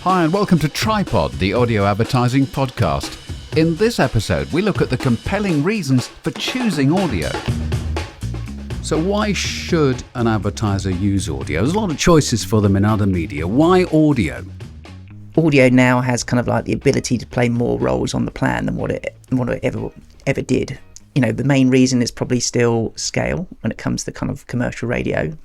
Hi and welcome to Tripod, the audio advertising podcast. In this episode, we look at the compelling reasons for choosing audio. So why should an advertiser use audio? There's a lot of choices for them in other media. Why audio? Audio now has kind of like the ability to play more roles on the plan than what it ever did. You know, the main reason is probably still scale when it comes to kind of commercial radio.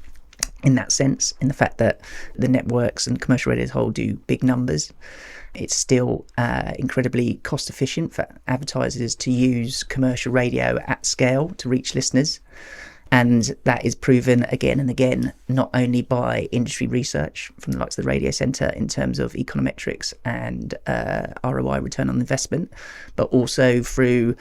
In that sense, in the fact that the networks and commercial radio as a whole do big numbers, it's still incredibly cost efficient for advertisers to use commercial radio at scale to reach listeners. And that is proven again and again, not only by industry research from the likes of the Radio Centre in terms of econometrics and ROI, return on investment, but also through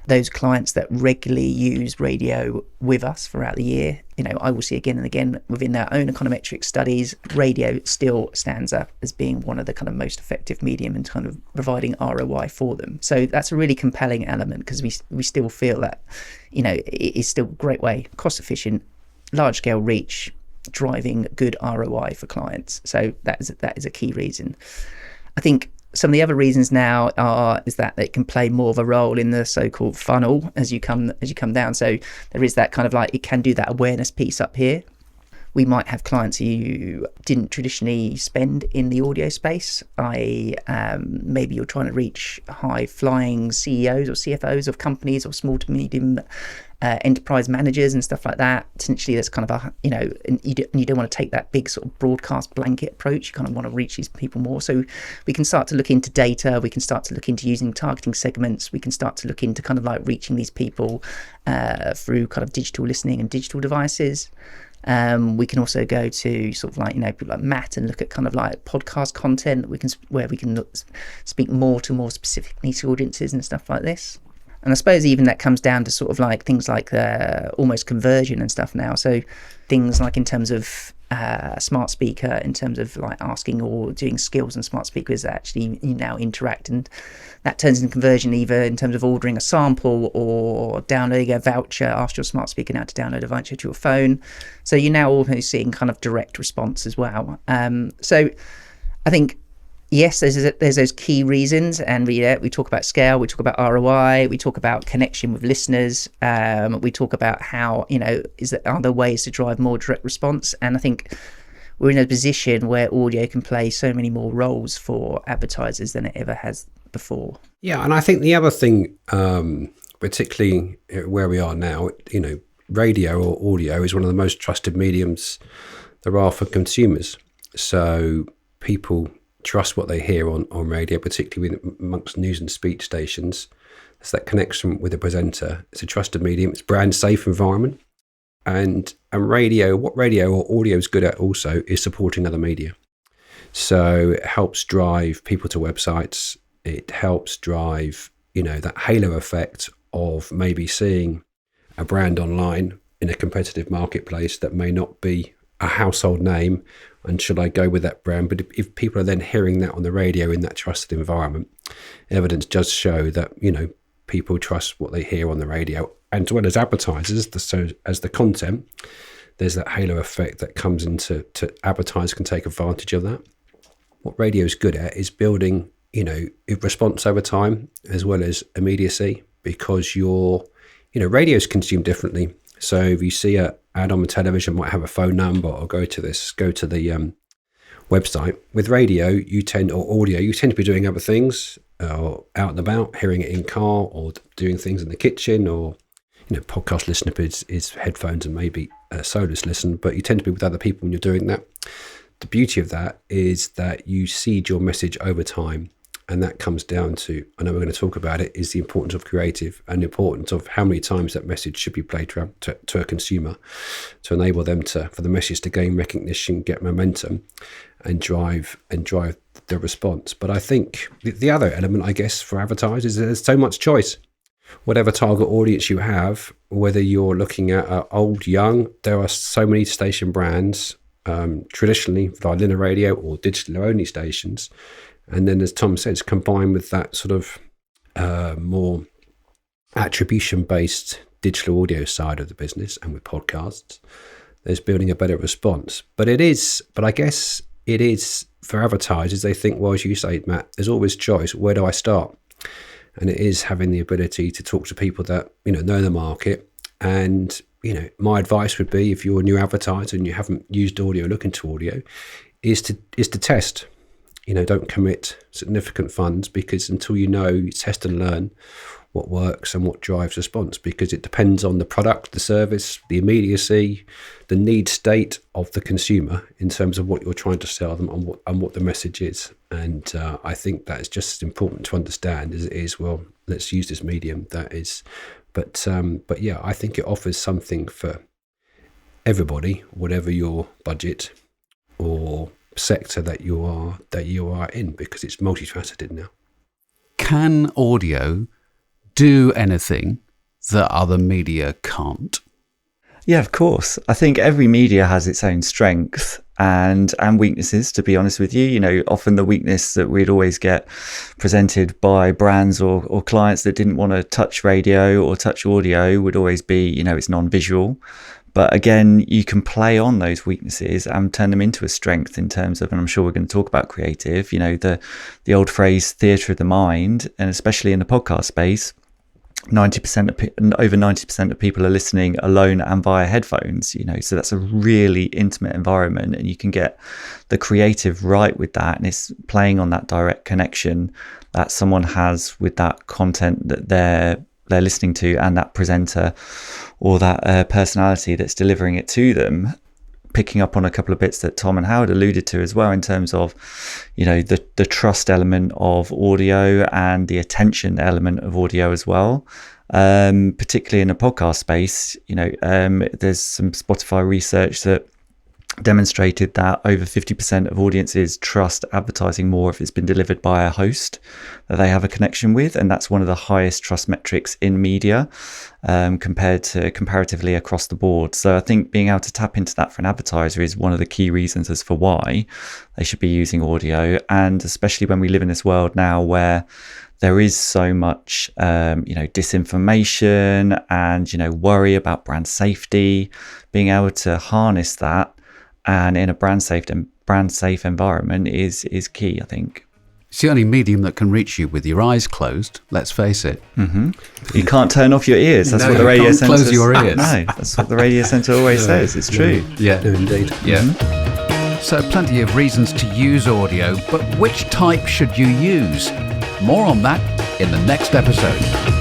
those clients that regularly use radio with us throughout the year. You know, I will see again and again within their own econometric studies, radio still stands up as being one of the kind of most effective medium in kind of providing ROI for them. So that's a really compelling element because we still feel that, you know, it is still a great way, cost efficient, large scale reach, driving good ROI for clients. So that is a key reason. I think some of the other reasons now is that it can play more of a role in the so-called funnel as you come down. So there is that kind of like, it can do that awareness piece up here. We might have clients who didn't traditionally spend in the audio space. Maybe you're trying to reach high-flying CEOs or CFOs of companies or small to medium enterprise managers and stuff like that. Essentially, that's kind of and you don't want to take that big sort of broadcast blanket approach. You kind of want to reach these people more. So we can start to look into data. We can start to look into using targeting segments. We can start to look into kind of like reaching these people through kind of digital listening and digital devices. We can also go to sort of like, you know, people like Matt and look at kind of like podcast content where we can speak more specific niche audiences and stuff like this. And I suppose even that comes down to sort of like things like almost conversion and stuff now. So things like in terms of smart speaker, in terms of like asking or doing skills and smart speakers that actually you now interact, and that turns into conversion either in terms of ordering a sample or downloading a voucher, ask your smart speaker now to download a voucher to your phone. So you're now also seeing kind of direct response as well. So I think, yes, there's those key reasons, and we talk about scale, we talk about ROI, we talk about connection with listeners, we talk about how, you know, are there ways to drive more direct response? And I think we're in a position where audio can play so many more roles for advertisers than it ever has before. Yeah, and I think the other thing, particularly where we are now, you know, radio or audio is one of the most trusted mediums there are for consumers. So people trust what they hear on radio, particularly amongst news and speech stations. It's that connection with the presenter. It's a trusted medium. It's a brand safe environment. And radio, what radio or audio is good at also is supporting other media. So it helps drive people to websites. It helps drive, you know, that halo effect of maybe seeing a brand online in a competitive marketplace that may not be a household name, and should I go with that brand? But if people are then hearing that on the radio in that trusted environment, evidence does show that, you know, people trust what they hear on the radio, and as well as advertisers, so as the content, there's that halo effect that comes into advertisers can take advantage of that. What radio is good at is building, you know, response over time as well as immediacy, because radio is consumed differently. So if you see an ad on the television, might have a phone number or go to the website. With radio, or audio, you tend to be doing other things, or out and about, hearing it in car, or doing things in the kitchen, or, you know, podcast listener is headphones and maybe a soloist listen, but you tend to be with other people when you're doing that. The beauty of that is that you seed your message over time. And that comes down to, I know we're going to talk about it, is the importance of creative and the importance of how many times that message should be played to a consumer to enable them for the message to gain recognition, get momentum, and drive the response. But I think the other element, I guess, for advertisers is there's so much choice. Whatever target audience you have, whether you're looking at old, young, there are so many station brands, traditionally via linear radio or digital only stations. And then, as Tom says, combined with that sort of more attribution-based digital audio side of the business and with podcasts, there's building a better response. But I guess it is for advertisers, they think, well, as you say, Matt, there's always choice. Where do I start? And it is having the ability to talk to people that, know the market. And, my advice would be, if you're a new advertiser and you haven't used audio, look into audio, is to test. Don't commit significant funds, because until you test and learn what works and what drives response, because it depends on the product, the service, the immediacy, the need state of the consumer in terms of what you're trying to sell them and what the message is. And I think that is just as important to understand as it is, well, let's use this medium that is. But yeah, I think it offers something for everybody, whatever your budget or sector that you are in, because it's multifaceted now. Can audio do anything that other media can't? Yeah, of course. I think every media has its own strength and weaknesses, to be honest with you. Often the weakness that we'd always get presented by brands or clients that didn't want to touch radio or touch audio would always be, it's non-visual. But again, you can play on those weaknesses and turn them into a strength in terms of, and I'm sure we're going to talk about creative, the old phrase theatre of the mind, and especially in the podcast space, over 90% of people are listening alone and via headphones, so that's a really intimate environment, and you can get the creative right with that, and it's playing on that direct connection that someone has with that content that they're listening to, and that presenter or that personality that's delivering it to them. Picking up on a couple of bits that Tom and Howard alluded to as well, in terms of, the trust element of audio and the attention element of audio as well. Particularly in the podcast space, there's some Spotify research that demonstrated that over 50% of audiences trust advertising more if it's been delivered by a host that they have a connection with, and that's one of the highest trust metrics in media, compared to comparatively across the board. So I think being able to tap into that for an advertiser is one of the key reasons as for why they should be using audio, and especially when we live in this world now where there is so much disinformation and worry about brand safety. Being able to harness that and in a brand safe environment is key, I think. It's the only medium that can reach you with your eyes closed, let's face it. Mm-hmm. You can't turn off your ears. That's what the radio centre close your ears. No, that's what the radio centre always says. It's true. Yeah, indeed. Yeah. Mm-hmm. So plenty of reasons to use audio, but which type should you use? More on that in the next episode.